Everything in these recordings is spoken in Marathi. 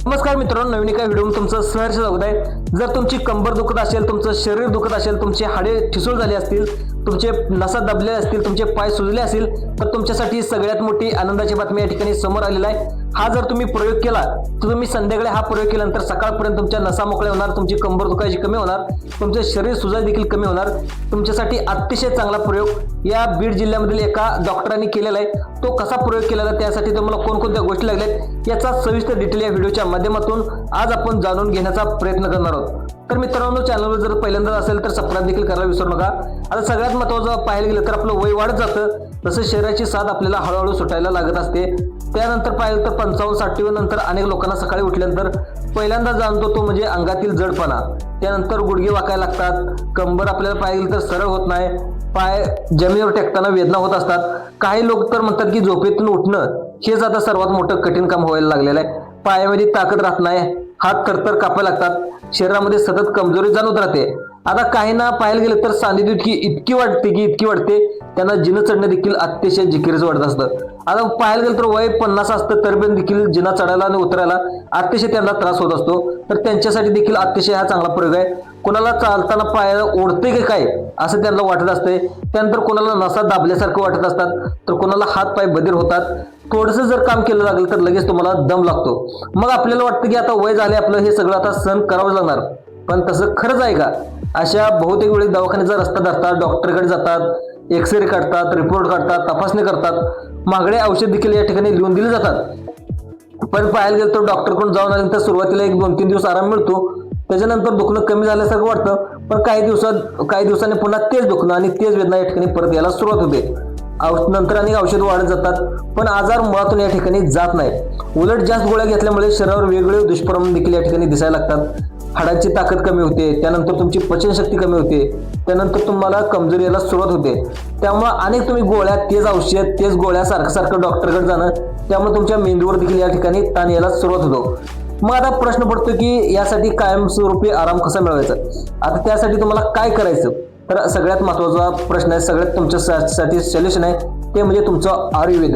नमस्कार मित्रांनो, नवीन एका व्हिडिओ तुमचं सहर्ष स्वागत आहे। जर तुमची कंबर दुखत असेल, तुमचं शरीर दुखत असेल, तुमचे हाडे ठिसूळ झाले असतील, तुमचे नसा दबले असतील, तुमचे पाय सुजले असतील, तर तुमच्यासाठी सगळ्यात मोठी आनंदाची बातमी या ठिकाणी समोर आलेला आहे। हा जर तुम्ही प्रयोग केला तर तुम्ही संध्याकाळी हा प्रयोग केल्यानंतर सकाळपर्यंत तुमच्या नसा मोकळ्या होणार, तुमची कंबर दुखायची कमी होणार, तुमचे शरीर सुजाय देखील कमी होणार। तुमच्यासाठी अतिशय चांगला प्रयोग या बीड जिल्ह्यामधील एका डॉक्टरांनी केलेला आहे। तो कसा प्रयोग केलेला, त्यासाठी तुम्हाला कोणकोणत्या गोष्टी लागल्यात याचा सविस्तर डिटेल या व्हिडिओच्या माध्यमातून आज आपण जाणून घेण्याचा प्रयत्न करणार आहोत। तर मित्रांनो, चॅनलवर जर पहिल्यांदा असेल तर सबस्क्राइब देखील करायला विसरू नका। आता सगळ्यात महत्त्वाचं पाहायला गेलं तर आपलं वय वाढत जातं, तसं शरीराची साथ आपल्याला हळूहळू सुटायला लागत असते। त्यानंतर पाहिलं तर 55-60 नंतर अनेक लोकांना सकाळी उठल्यानंतर पहिल्यांदा जाणतो तो म्हणजे अंगातील जडपणा, त्यानंतर गुडघे वाकायला लागतात, कंबर आपल्याला पाहिलं तर सरळ होत नाही, पाय जमिनीवर टेकताना वेदना होत असतात। काही लोक तर म्हणतात की झोपेतून उठणं हेच आता सर्वात मोठं कठीण काम व्हायला लागलेलं आहे। पायामध्ये ताकद राहत नाही, हात थरथर कापायला लागतात, शरीरामध्ये सतत कमजोरी जाणवत राहते। आता काहींना पाहायला गेलं तर सांधेदुखी इतकी वाढते त्यांना जिना चढणं देखील अतिशय जिकिरीच वाटत असतं। आता पाहायला गेलं तर वय 50 असतं तरी पण देखील जिना चढायला आणि उतरायला अतिशय त्यांना त्रास होत असतो, तर त्यांच्यासाठी देखील अतिशय हा चांगला प्रयोग आहे। कोणाला चालताना पायाला ओढते की काय असं त्यांना वाटत असते, त्यानंतर कोणाला नसा दाबल्यासारखं वाटत असतात, तर कोणाला हात पाय बधीर होतात। थोडंसं जर काम केलं लागलं तर लगेच तुम्हाला दम लागतो, मग आपल्याला वाटतं की आता वय झाले आपलं, हे सगळं आता सहन करावं लागणार। पण तसं खरंच आहे का? अशा बहुतेक वेळी दवाखान्याचा रस्ता धरतात, डॉक्टरकडे जातात, एक्सरे काढतात, रिपोर्ट काढतात, तपासणी करतात, महागडे औषध देखील या ठिकाणी लिहून दिले जातात। पण पाहायला गेलं तर डॉक्टरकडून जाऊन आल्यानंतर सुरुवातीला 1-2-3 दिवस आराम मिळतो, त्याच्यानंतर दुखणं कमी झाल्यासारखं वाटतं, पण काही दिवसांनी पुन्हा तेच दुखणं आणि तेच वेदना या ठिकाणी परत यायला सुरुवात होते। नंतर अनेक औषध वाढत जातात, पण आजार मुळातून या ठिकाणी जात नाही, उलट जास्त गोळ्या घेतल्यामुळे शरीरावर वेगवेगळे दुष्परिणाम देखील या ठिकाणी दिसायला लागतात। हाडाची ताकद कमी होते, त्यानंतर तुमची पचनशक्ती कमी होते, त्यानंतर तुम्हाला कमजोरी यायला सुरुवात होते। त्यामुळे अनेक तुम्ही गोळ्या, तेच औषध, तेच गोळ्या सारखं डॉक्टरकडे जाणं, त्यामुळे तुमच्या मेंदूवर देखील या ठिकाणी ताण यायला सुरुवात होतो। मग आता प्रश्न पडतो की यासाठी कायमस्वरूपी आराम कसा मिळवायचा? आता त्यासाठी तुम्हाला काय करायचं? तर सगळ्यात महत्त्वाचा प्रश्न आहे, सगळ्यात तुमच्यासाठी सोल्युशन आहे, ते म्हणजे तुमचं आयुर्वेद।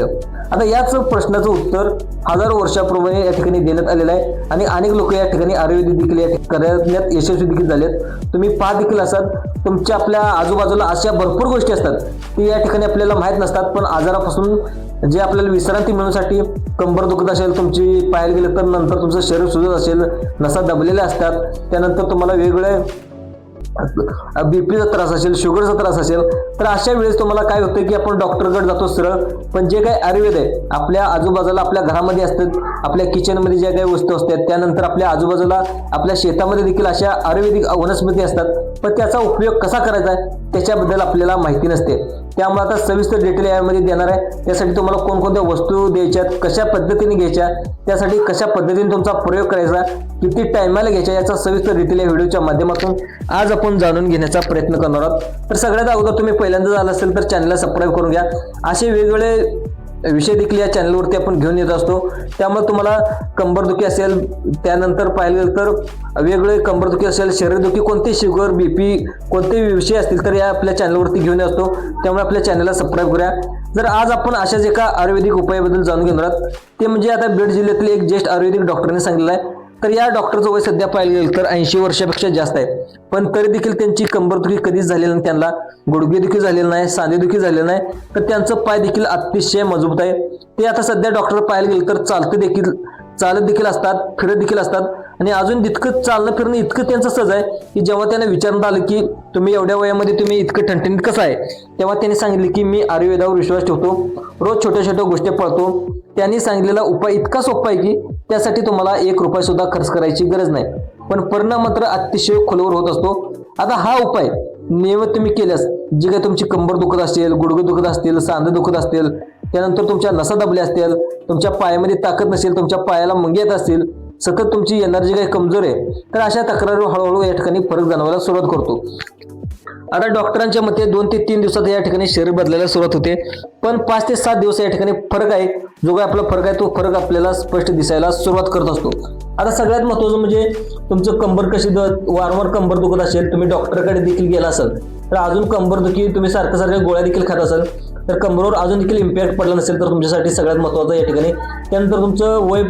आता याच प्रश्नाचं उत्तर हजारो वर्षापूर्वी या ठिकाणी देण्यात आलेलं आहे आणि अनेक लोक या ठिकाणी आयुर्वेद देखील करण्यात यशस्वी देखील झालेत। तुम्ही पाहत देखील असाल, तुमच्या आपल्या आजूबाजूला अशा भरपूर गोष्टी असतात की या ठिकाणी आपल्याला माहीत नसतात, पण आजारापासून जे आपल्याला विश्रांती मिळण्यासाठी कंबर दुखत असेल, तुमची पाहायला गेलं तर नंतर तुमचं शरीर सुजत असेल, नसा दबलेल्या असतात, त्यानंतर तुम्हाला वेगवेगळे बीपीचा त्रास असेल, शुगरचा त्रास असेल, तर अशा वेळेस तुम्हाला काय होतं की आपण डॉक्टरकडे जातो सरळ, पण जे काही आयुर्वेद आहे आपल्या आजूबाजूला आपल्या घरामध्ये असतात, आपल्या किचनमध्ये ज्या काही वस्तू असतात, त्यानंतर आपल्या आजूबाजूला आपल्या शेतामध्ये देखील अशा आयुर्वेदिक वनस्पती असतात, पण त्याचा उपयोग कसा करायचा त्याच्याबद्दल आपल्याला माहिती नसते। त्यामुळे आता सविस्तर डिटेल यामध्ये देणार आहे। त्यासाठी तुम्हाला कोणकोणत्या वस्तू द्यायच्यात, कशा पद्धतीने घ्यायच्या, त्यासाठी कशा पद्धतीने तुमचा प्रयोग करायचा, किती टायमाला घ्यायचा, याचा सविस्तर डिटेल या व्हिडिओच्या माध्यमातून आज आपण जाणून घेण्याचा प्रयत्न करणार आहोत। तर सगळ्यात अगोदर तुम्ही पहिल्यांदा झाला असेल तर चॅनलला सबस्क्राईब करून घ्या। असे वेगवेगळे विषय देखील या चॅनलवरती आपण घेऊन येत असतो, त्यामुळे तुम्हाला कंबरदुखी असेल, त्यानंतर पाहिलं गेलं तर वेगवेगळे कंबरदुखी असेल, शरीरदुखी, कोणते शुगर, बीपी, कोणते विषय असतील तर या आपल्या चॅनलवरती घेऊन येत असतो, त्यामुळे आपल्या चॅनलला सबस्क्राईब करा। जर आज आपण अशाच एका आयुर्वेदिक उपायाबद्दल जाणून घेणार आहोत, ते म्हणजे आता बीड जिल्ह्यातील एक ज्येष्ठ आयुर्वेदिक डॉक्टरने सांगितलं आहे। तर या डॉक्टरचं वय सध्या पाहिलं गेलं तर 80 वर्षापेक्षा जास्त आहे, पण तरी देखील त्यांची कंबरदुखी कधीच झालेली नाही, त्यांना गुडघेदुखी झालेलं नाही, सांधेदुखी झालेलं नाही, तर त्यांचं पाय देखील अतिशय मजबूत आहे। ते आता सध्या डॉक्टर पाहायला गेलं तर चालत देखील असतात, फिरत देखील असतात, आणि अजून तितकं चालणं फिरणं इतकं त्यांचं सहज आहे की जेव्हा त्यांना विचारण्यात आलं की तुम्ही एवढ्या वयामध्ये तुम्ही इतकं ठणठणीत कसं आहे, तेव्हा त्यांनी सांगितले की मी आयुर्वेदावर विश्वास ठेवतो, रोज छोट्या गोष्टी पळतो। त्यांनी सांगितलेला उपाय इतका सोपा आहे की त्यासाठी तुम्हाला 1 रुपया सुद्धा खर्च करायची गरज नाही, पण परिणाम मात्र अतिशय खोलवर होत असतो। आता हा उपाय नियमित तुम्ही केल्यास, जे काही तुमची कंबर दुखत असेल, गुडघे दुखत असतील, सांधे दुखत असतील, त्यानंतर तुमच्या नसा दबल्या असतील, तुमच्या पायामध्ये ताकद नसेल, तुमच्या पायाला मुंग्या येत असतील, सतत तुमची एनर्जी काही कमजोर आहे, तर अशा तक्रारी हळूहळू या ठिकाणी फरक जाणवायला सुरुवात करतो। आता डॉक्टरांच्या मते 2 ते 3 दिवसात या ठिकाणी शरीर बदलायला सुरुवात होते, पण 5 ते 7 दिवस या ठिकाणी फरक आहे। जो काही आपला फरक आहे तो फरक आपल्याला स्पष्ट दिसायला सुरुवात करत असतो। आता सगळ्यात महत्त्वाचं म्हणजे तुमचं कंबर कशी वारंवार कंबर दुखत असेल, तुम्ही डॉक्टरकडे देखील गेला असाल, तर अजून कंबरदुखी तुम्ही सारख्या गोळ्या देखील खात असाल, तर कंबरवर अजून देखील इम्पॅक्ट पडला नसेल तर तुमच्यासाठी सगळ्यात महत्त्वाचं या ठिकाणी. त्यानंतर तुमचं वय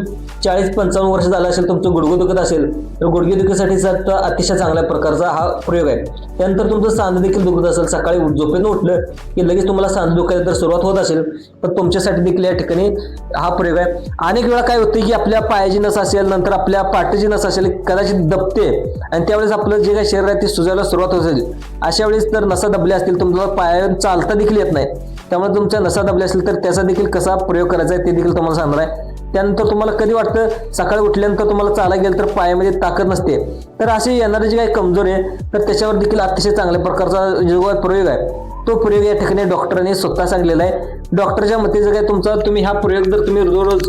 40-55 वर्ष झालं असेल, तुमचं गुडघे दुखत असेल तर गुडघे दुखीसाठी अतिशय चांगल्या प्रकारचा हा प्रयोग आहे. त्यानंतर तुमचं सांधे देखील दुखत असेल, सकाळी झोपेतून उठलं की लगेच तुम्हाला सांधे दुखायला तर सुरुवात होत असेल तर तुमच्यासाठी देखील या ठिकाणी हा प्रयोग आहे. अनेक वेळा काय होतं की आपल्या पायाची नस असेल, नंतर आपल्या पाठीची नस असेल कदाचित दबते आणि त्यावेळेस आपलं जे काही शरीर आहे ते सुजायला सुरुवात होत असेल. अशा वेळेस तर नसा दबल्या असतील, तुम्हाला पायावर चालता देखील येत नाही, त्यामुळे तुमच्या नसा दबल्या असतील तर त्याचा देखील कसा प्रयोग करायचा आहे ते देखील तुम्हाला सांगणार आहे. त्यानंतर तुम्हाला कधी वाटतं सकाळी उठल्यानंतर तुम्हाला चालायला गेलं तर पायामध्ये ताकद नसते, तर असे येणारे जे काही कमजोर आहे तर त्याच्यावर देखील अतिशय चांगल्या प्रकारचा जो प्रयोग आहे तो प्रयोग या ठिकाणी डॉक्टरांनी स्वतः सांगितलेला आहे. डॉक्टरच्या मते जर काय तुमचा तुम्ही हा प्रयोग जर तुम्ही रोज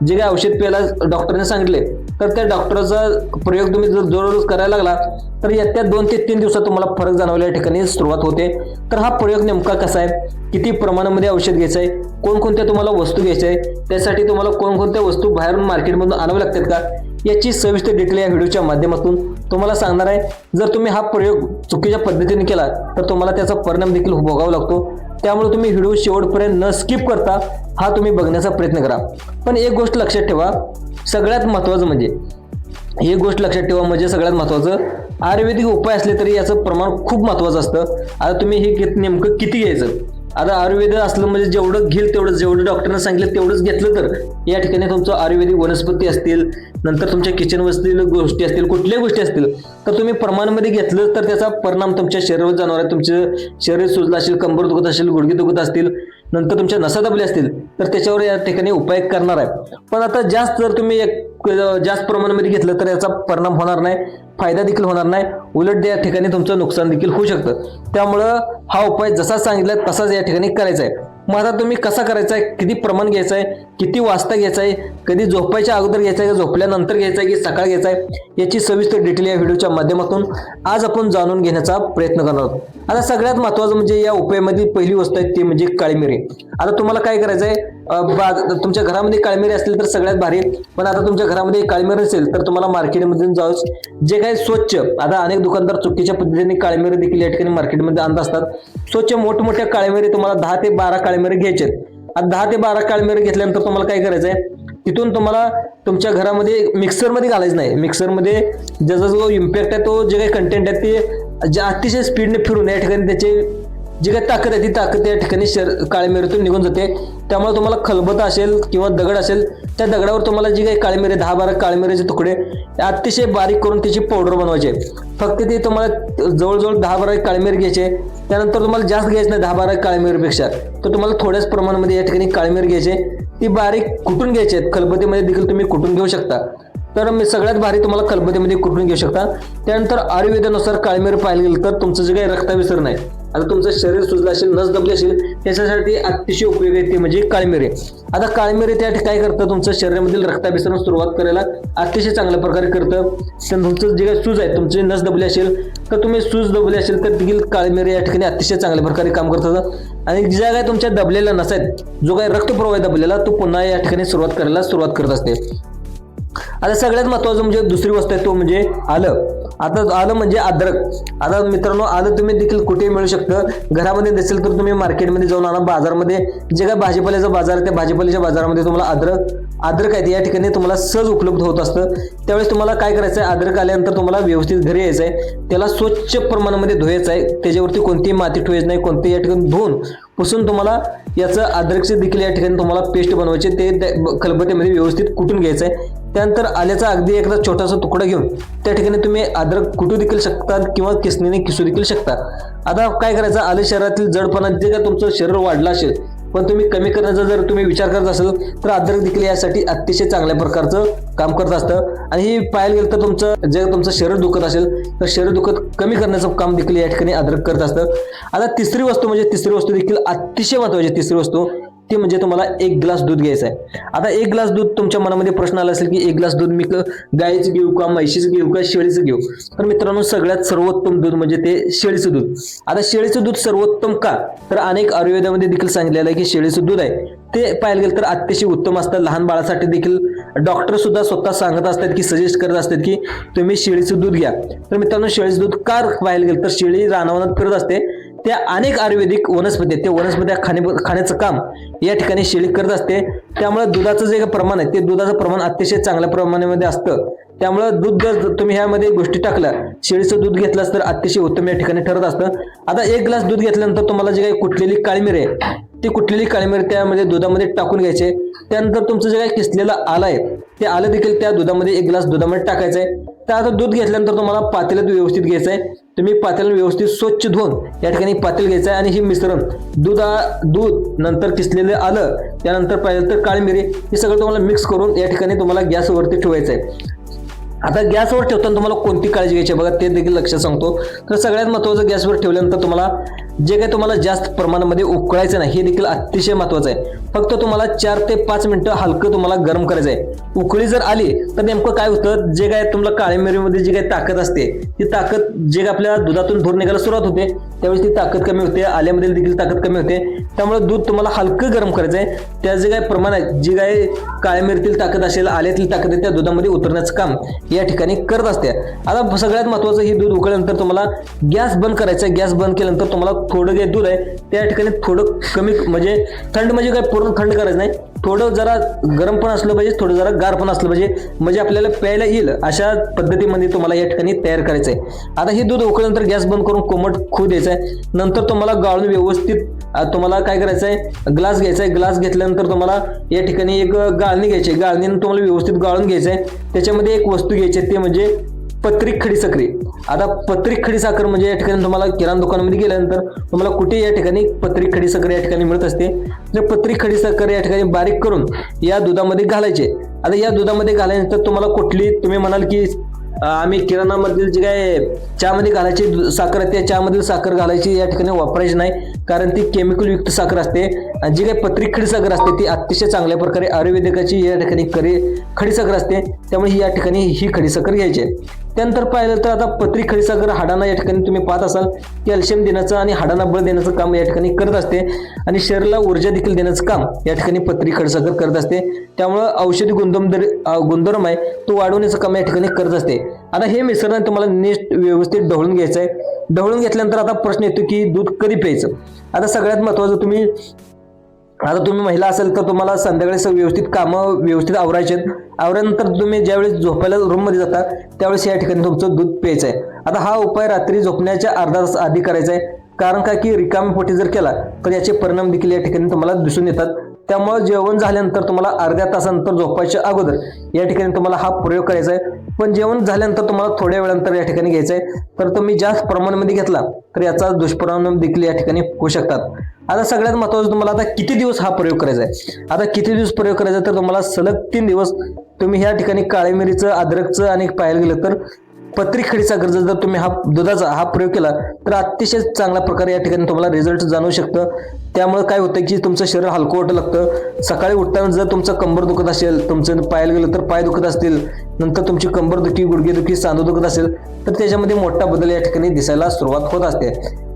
जे काही औषध प्यायला डॉक्टरने सांगितले तर त्या डॉक्टरचा प्रयोग तुम्ही जर दररोज करायला लागला तर येत्या 2 ते 3 दिवसात तुम्हाला फरक जाणवायला या ठिकाणी सुरुवात होते. तर हा प्रयोग नेमका कसा आहे, किती प्रमाणामध्ये औषध घ्यायचं आहे, कोणकोणत्या तुम्हाला वस्तू घ्यायच्या आहे, त्यासाठी तुम्हाला कोणकोणत्या वस्तू बाहेरून मार्केटमधून आणाव्या लागतात का, याची सविस्तर डिटेल या व्हिडिओच्या माध्यमातून तुम्हाला सांगणार आहे. जर तुम्ही हा प्रयोग चुकीच्या पद्धतीने केला तर तुम्हाला त्याचा परिणाम देखील भोगावा लागतो. त्यामुळे तुम्ही व्हिडिओ शेवटपर्यंत न स्किप करता हा तुम्ही बघण्याचा प्रयत्न करा. पण एक गोष्ट लक्षात ठेवा, सगळ्यात महत्त्वाचं म्हणजे सगळ्यात महत्त्वाचं आयुर्वेदिक उपाय असले तरी याचं प्रमाण खूप महत्त्वाचं असतं. आता तुम्ही हे नेमकं किती घ्यायचं, आता आयुर्वेद असलं म्हणजे जेवढं घेईल तेवढं, जेवढं डॉक्टरने सांगितलं तेवढंच घेतलं तर या ठिकाणी तुमचं आयुर्वेदिक वनस्पती असतील, नंतर तुमच्या किचन वस्तील गोष्टी असतील, कुठल्याही गोष्टी असतील तर तुम्ही प्रमाणामध्ये घेतलं तर त्याचा परिणाम तुमच्या शरीरावर जाणार आहे. तुमचं शरीर सुजलं असेल, कंबर दुखत असेल, गुडघे दुखत असतील, नंतर तुमच्या नसा दबल्या असतील तर त्याच्यावर या ठिकाणी उपाय करणार आहे. पण आता जर तुम्ही जास्त प्रमाणामध्ये घेतलं तर याचा परिणाम होणार नाही, फायदा देखील होणार नाही, उलट या ठिकाणी तुमचं नुकसान देखील होऊ शकतं. त्यामुळं हा उपाय जसा सांगितला तसाच या ठिकाणी करायचा आहे. मग आता तुम्ही कसा करायचा आहे, किती प्रमाण घ्यायचं आहे, किती वाजता घ्यायचं आहे, कधी झोपायच्या अगोदर घ्यायचं आहे, झोपल्यानंतर घ्यायचं आहे की सकाळ घ्यायचा आहे, याची सविस्तर डिटेल या व्हिडिओच्या माध्यमातून आज आपण जाणून घेण्याचा प्रयत्न करणार आहोत. आता सगळ्यात महत्त्वाचं म्हणजे या उपायामध्ये पहिली वस्तू आहे ती म्हणजे काळी मिरी. आता तुम्हाला काय करायचं आहे, तुमच्या घरामध्ये काळी मिरी असतील तर सगळ्यात भारी, पण आता तुमच्या घरामध्ये काळी मिरी असेल तर तुम्हाला मार्केटमध्ये जाऊन जे काही स्वच्छ, आता अनेक दुकानदार चुकीच्या पद्धतीने काळी मिरी देखील या ठिकाणी मार्केटमध्ये आणत असतात. स्वच्छ मोठमोठ्या काळी मिरी तुम्हाला 10 ते 12 काळी मिरी घ्यायचे. आता 10 ते 12 काळी मिरी घेतल्यानंतर तुम्हाला काय करायचं आहे, तिथून तुम्हाला तुमच्या घरामध्ये मिक्सरमध्ये घालायचं नाही. मिक्सरमध्ये ज्याचा जो इम्पॅक्ट आहे, तो जे काही कंटेंट आहे ते जे अतिशय स्पीडने फिरून या ठिकाणी त्याचे जी काही ताकद आहे ती ताकद या ठिकाणी काळी मिरीतून निघून जाते. त्यामुळे तुम्हाला खलबत्ता असेल किंवा दगड असेल त्या दगडावर तुम्हाला जी काही काळी मिरी 10-12 काळी मिरीचे तुकडे अतिशय बारीक करून त्याची पावडर बनवायचे. फक्त ते तुम्हाला जवळजवळ 10-12 काळी मिरी घ्यायचे. त्यानंतर तुम्हाला जास्त घ्यायचं नाही 10-12 काळी मिरीपेक्षा, तर तुम्हाला थोड्याच प्रमाणामध्ये या ठिकाणी काळी मिरी घ्यायचे, ती बारीक कुटून घ्यायची आहेत. खलबत्तीमध्ये देखील तुम्ही कुटून घेऊ शकता, तर मी सगळ्यात भारी तुम्हाला खलबत्तीमध्ये कुटून घेऊ शकता. त्यानंतर आयुर्वेदानुसार काळी मिरी पाहायला गेलं तर तुमचं जे काही रक्ताभिसरण आहे, आता तुमचं शरीर सुजलं असेल, नस दबली असेल, त्याच्यासाठी अतिशय उपयोगी आहे ते म्हणजे काळी मिरी. आता काळी मिरी त्या काय करतं, तुमचं शरीरामधील रक्ताभिसरण सुरुवात करायला अतिशय चांगल्या प्रकारे करतं. तुमचं जे काही सूज आहे, तुमची नस दबली असेल तर तुम्ही सूज दबली असेल तर देखील काळी मिरी या ठिकाणी अतिशय चांगल्या प्रकारे काम करतात. आणि ज्या काय तुमच्या दबलेल्या नस आहेत, जो काही रक्तप्रवाह दबलेला तो पुन्हा या ठिकाणी सुरुवात करत असते. आता सगळ्यात महत्त्वाचं म्हणजे दुसरी वस्तू आहे तो म्हणजे आलं. आता आलं म्हणजे अद्रक. आता मित्रांनो, आलं तुम्ही देखील कुठेही मिळू शकतं. घरामध्ये नसेल तर तुम्ही मार्केटमध्ये जाऊन आणा. बाजारमध्ये जे काय भाजीपाल्याचा बाजार आहे त्या भाजीपाल्याच्या बाजारामध्ये तुम्हाला अद्रक आहे या ठिकाणी तुम्हाला सहज उपलब्ध होत असतं. त्यावेळेस तुम्हाला काय करायचं आहे, अद्रक आल्यानंतर तुम्हाला व्यवस्थित घरी यायचं आहे, त्याला स्वच्छ प्रमाणामध्ये धुवायचं आहे, त्याच्यावरती कोणतीही माती ठेवायची नाही, कोणतेही या ठिकाणी धुवून पुसून तुम्हाला याचं अद्रकचे देखील या ठिकाणी तुम्हाला पेस्ट बनवायचे, ते खलबत्त्यामध्ये व्यवस्थित कुटून घ्यायचं आहे. त्यानंतर आल्याचा अगदी एकदा छोटासा तुकडा घेऊन त्या ठिकाणी तुम्ही अद्रक कुटू देखील शकता किंवा किसणीने किसू देखील शकता. आता काय करायचं, आलं शरीरातील जडपणा जे काय तुमचं शरीर वाढलं असेल पण तुम्ही कमी करण्याचा जर तुम्ही विचार करत असाल तर अद्रक देखील यासाठी अतिशय चांगल्या प्रकारचं काम करत असतं. आणि हे पाहायला गेलं तर तुमचं शरीर दुखत असेल तर शरीर दुखत कमी करण्याचं काम देखील या ठिकाणी अद्रक करत असतं. आता तिसरी वस्तू देखील अतिशय महत्त्वाची तिसरी वस्तू ती म्हणजे तुम्हाला 1 ग्लास दूध घ्यायचं आहे. आता 1 ग्लास दूध, तुमच्या मनामध्ये प्रश्न आला असेल की 1 ग्लास दूध मी गायीचं घेऊ का, म्हशीचं घेऊ का, शेळीचं घेऊ. तर मित्रांनो, सगळ्यात सर्वोत्तम दूध म्हणजे ते शेळीचं दूध. आता शेळीचं दूध सर्वोत्तम का, तर अनेक आयुर्वेदामध्ये देखील सांगितलेलं आहे की शेळीचं दूध आहे ते पाहायला गेलं तर अतिशय उत्तम असतं. लहान बाळासाठी देखील डॉक्टर सुद्धा स्वतः सांगत असतात की सजेस्ट करत असतात की तुम्ही शेळीचं दूध घ्या. तर मित्रांनो, शेळीचं दूध का पाहायला गेलं तर शेळी रानावनात फिरत असते, त्या अनेक आयुर्वेदिक वनस्पती आहेत, ते वनस्पती खाण्याचं काम या ठिकाणी शेळी करत असते. त्यामुळे दुधाचं जे प्रमाण आहे ते दुधाचं प्रमाण अतिशय चांगल्या प्रमाणामध्ये असतं. त्यामुळे दूध जर तुम्ही ह्यामध्ये गोष्टी टाकल्या, शेळीचं दूध घेतलास तर अतिशय उत्तम या ठिकाणी ठरत असतं. आता 1 ग्लास दूध घेतल्यानंतर तुम्हाला जे काही कुटलेली काळी मिरी आहे ती कुटलेली काळी मिरी त्यामध्ये दुधामध्ये टाकून घ्यायचे. त्यानंतर तुमचं जे काही किसलेलं आलं आहे ते आलं देखील त्या दुधामध्ये 1 ग्लास दुधामध्ये टाकायचं आहे. तर आता दूध घेतल्यानंतर तुम्हाला पातेल्यात व्यवस्थित घ्यायचं आहे. तुम्ही पातेल्यात व्यवस्थित स्वच्छ धुवून या ठिकाणी पातेल घ्यायचं आहे आणि हे मिश्रण दूध नंतर किसलेलं आलं, त्यानंतर पाहिजे तर काळी मिरी, हे सगळं तुम्हाला मिक्स करून या ठिकाणी तुम्हाला गॅसवरती ठेवायचं आहे. आता गॅसवर ठेवताना तुम्हाला कोणती काळजी घ्यायची बघा, ते देखील लक्षात सांगतो. तर सगळ्यात महत्त्वाचं, गॅसवर ठेवल्यानंतर तुम्हाला जे काही तुम्हाला जास्त प्रमाणामध्ये उकळायचं नाही हे देखील अतिशय महत्त्वाचं आहे. फक्त तुम्हाला 4 ते 5 मिनिटं हलकं तुम्हाला गरम करायचं आहे. उकळी जर आली तर नेमकं काय होतं, जे काय तुम्हाला काळी मिरीमध्ये जी काही ताकद असते ती ताकद जे आपल्या दुधातून भरून निघायला सुरुवात होते त्यावेळेस ती ताकद कमी होते, आल्यामध्ये देखील ताकद कमी होते. त्यामुळे दूध तुम्हाला हलकं गरम करायचं आहे. त्या जे काही प्रमाण आहे, जी काही काळ्या मिरीतील ताकद असेल, आल्यातील ताकद आहे, त्या दुधामध्ये उतरण्याचं काम या ठिकाणी करत असते. आता सगळ्यात महत्त्वाचं, ही दूध उकळल्यानंतर तुम्हाला गॅस बंद करायचा आहे. गॅस बंद केल्यानंतर तुम्हाला थोडं जे दूध आहे त्या ठिकाणी थोडं कमी, म्हणजे थंड म्हणजे काय पूर्ण थंड करायचं नाही, थोडं जरा गरम पण असलं पाहिजे, थोडं जरा गार पण असलं पाहिजे, म्हणजे आपल्याला प्यायला येईल अशा पद्धतीमध्ये तुम्हाला या ठिकाणी तयार करायचं आहे. आता हे दूध उकळल्यानंतर गॅस बंद करून कोमट होऊ द्यायचं आहे. नंतर तुम्हाला गाळून व्यवस्थित तुम्हाला काय करायचं आहे, ग्लास घ्यायचा आहे. ग्लास घेतल्यानंतर तुम्हाला या ठिकाणी एक गाळणी घ्यायची आहे. गाळणीनं तुम्हाला व्यवस्थित गाळून घ्यायचं आहे. त्याच्यामध्ये एक वस्तू घ्यायची आहे, ते म्हणजे पत्रिक खडी साखर. आता पत्रिक खडी साखर म्हणजे या ठिकाणी तुम्हाला किराणा दुकानामध्ये गेल्यानंतर तुम्हाला कुठे या ठिकाणी पत्रिक खडी साखर या ठिकाणी मिळत असते. तर पत्रिक खडी साखर या ठिकाणी बारीक करून या दुधामध्ये घालायचे. आता या दुधामध्ये घालायनंतर तुम्हाला कुठली, तुम्ही म्हणाल की आम्ही किराणामधील जे काय चहामध्ये घालायची साखर आहे त्या चहामधील साखर घालायची या ठिकाणी वापरायची नाही, कारण ती केमिकल युक्त साखर असते. आणि जी काही पत्रिक खडी साखर असते ती अतिशय चांगल्या प्रकारे आयुर्वेदिकाची या ठिकाणी खडी साखर असते. त्यामुळे या ठिकाणी ही खडी साखर घ्यायची. त्यानंतर पाहिलं तर आता पत्रिक खडी साखर हाडांना या ठिकाणी तुम्ही पाहत असाल कॅल्शियम देण्याचं आणि हाडांना बळ देण्याचं काम या ठिकाणी करत असते आणि शरीराला ऊर्जा देखील देण्याचं काम या ठिकाणी पत्रिक खडी साखर करत असते. त्यामुळं औषधी गुणधर्म आहे तो वाढवण्याचं काम या ठिकाणी करत असते. आता हे मिश्रण तुम्हाला नीट व्यवस्थित ढवळून घ्यायचं आहे. ढवळून घेतल्यानंतर आता प्रश्न येतो की दूध कधी प्यायचं. आता सगळ्यात महत्त्वाचं, तुम्ही महिला असेल तर तुम्हाला संध्याकाळी व्यवस्थित कामं व्यवस्थित आवरायचे. आवरल्यानंतर तुम्ही ज्यावेळेस झोपायला रूममध्ये जाता त्यावेळेस या ठिकाणी तुमचं दूध प्यायचं आहे. आता हा उपाय रात्री झोपण्याच्या अर्धा तास आधी करायचा आहे, कारण का की रिकामी पोटी जर केला तर याचे परिणाम देखील या ठिकाणी तुम्हाला दिसून येतात. त्यामुळे जेवण झाल्यानंतर तुम्हाला अर्ध्या तासानंतर झोपायच्या अगोदर या ठिकाणी तुम्हाला हा प्रयोग करायचा आहे. पण जेवण झाल्यानंतर तुम्हाला थोड्या वेळानंतर या ठिकाणी घ्यायचा आहे. तर तुम्ही जास्त प्रमाणामध्ये घेतला तर याचा दुष्परिणाम देखील या ठिकाणी होऊ शकतात. आता सगळ्यात महत्त्वाचं, तुम्हाला आता किती दिवस हा प्रयोग करायचा आहे. आता किती दिवस प्रयोग करायचा तर तुम्हाला सलग 3 दिवस तुम्ही ह्या ठिकाणी काळी मिरीचं, अद्रकचं आणि पाहायला गेलं तर पत्रिक खडी साखरचा जर तुम्ही दुधाचा हा प्रयोग केला तर अतिशय चांगल्या प्रकारे या ठिकाणी तुम्हाला रिझल्ट जाणवू शकतं. त्यामुळे काय होतं की तुमचं शरीर हलकं वाटू लागतं. सकाळी उठताना जर तुमचं कंबर दुखत असेल, तुमचं पाहायला गेलं तर पाय दुखत असतील, नंतर तुमची कंबर दुखी, गुडघे दुखी, सांधं दुखत असेल तर त्याच्यामध्ये मोठा बदल या ठिकाणी दिसायला सुरुवात होत असते.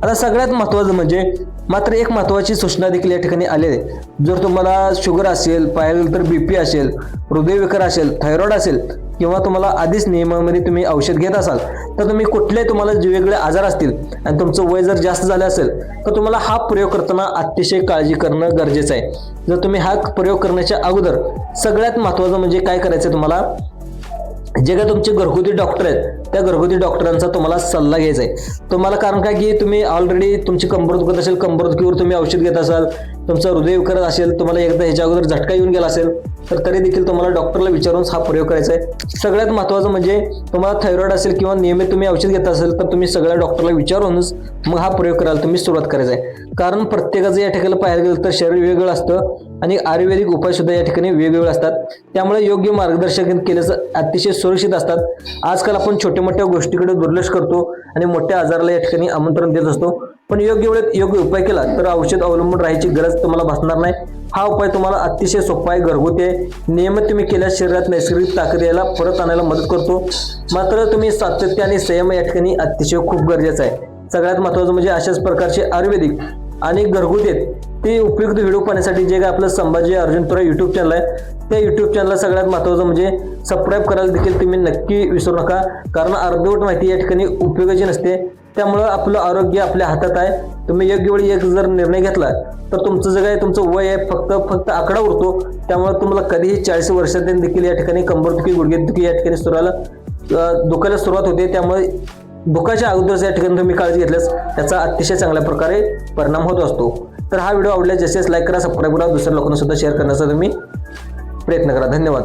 आता सगळ्यात महत्त्वाचं म्हणजे मात्र एक महत्त्वाची सूचना देखील या ठिकाणी आलेली आहे. जर तुम्हाला शुगर असेल, पाहायला गेलं तर BP असेल, हृदयविकार असेल, थायरॉइड असेल किंवा तुम्हाला आधीच नियमामध्ये तुम्ही औषध घेत असाल तर तुम्ही कुठलेही तुम्हाला जे वेगळे आजार असतील आणि तुमचं वय जर जास्त झालं असेल तर तुम्हाला हा प्रयोग करताना अतिशय काळजी करणं गरजेचं आहे. जर तुम्ही हा प्रयोग करण्याच्या अगोदर सगळ्यात महत्त्वाचं म्हणजे काय करायचं, तुम्हाला जे काय तुमचे घरगुती डॉक्टर आहेत त्या घरगुती डॉक्टरांचा तुम्हाला सल्ला घ्यायचा आहे. तुम्हाला कारण काय की तुम्ही ऑलरेडी तुमची कंबर दुखत असेल, कंबर दुखीवर तुम्ही औषध घेत असाल, तुमचा हृदय विकार असेल, तुम्हाला एकदा ह्याच्या अगोदर झटका येऊन गेला असेल तर तरी देखील तुम्हाला डॉक्टरला विचारून हा प्रयोग करायचा आहे. सगळ्यात महत्त्वाचं म्हणजे तुम्हाला थायरॉइड असेल किंवा नियमित तुम्ही औषध घेत असेल तर तुम्ही सगळ्या डॉक्टरला विचारूनच मग हा प्रयोग करायला तुम्ही सुरुवात करायचा आहे. कारण प्रत्येकाचं या ठिकाणी पाहायला गेलं तर शरीर वेगळं असतं आणि आयुर्वेदिक उपाय सुद्धा या ठिकाणी वेगवेगळे असतात. त्यामुळे योग्य मार्गदर्शन केल्याचं अतिशय सुरक्षित असतात. आजकाल आपण छोट्या मोठ्या गोष्टीकडे दुर्लक्ष करतो आणि मोठ्या आजाराला या ठिकाणी आमंत्रण देत असतो. पण योग्य वेळेत योग्य उपाय केला तर औषध अवलंबून राहायची गरज तुम्हाला भासणार नाही. हा उपाय तुम्हाला अतिशय सोपा आहे, घरगुती आहे. नियमित तुम्ही केल्यास शरीरात नैसर्गिक ताकद यायला परत आणायला मदत करतो. मात्र तुम्ही सातत्य आणि संयम या ठिकाणी अतिशय खूप गरजेचं आहे. सगळ्यात महत्त्वाचं म्हणजे अशाच प्रकारचे आयुर्वेदिक आणि घरगुती आहेत ते उपयुक्त व्हिडिओ पाहण्यासाठी जे काय आपलं संभाजी अर्जुन तुरा यूट्यूब चॅनल आहे त्या यूट्यूब चॅनलला सगळ्यात महत्त्वाचं म्हणजे सबस्क्राईब करायला देखील तुम्ही नक्की विसरू नका. कारण अर्धवट माहिती या ठिकाणी उपयोगाची नसते. त्यामुळं आपलं आरोग्य आपल्या हातात आहे. तुम्ही योग्य वेळी एक जर निर्णय घेतला तर तुमचं जे काय तुमचं वय आहे फक्त आकडा उरतो. त्यामुळे तुम्हाला कधीही 40 वर्षात देखील या ठिकाणी कंबरदुखी गुडघेदुखी या ठिकाणी दुखायला सुरुवात होते. त्यामुळे दुखाच्या अगोदरच या ठिकाणी तुम्ही काळजी घेतल्यास त्याचा अतिशय चांगल्या प्रकारे परिणाम होत असतो. तर हा व्हिडिओ आवडल्यास जसेच लाईक करा, सबस्क्राईब करा, दुसऱ्या लोकांना सुद्धा शेअर करण्याचा तुम्ही प्रयत्न करा. धन्यवाद.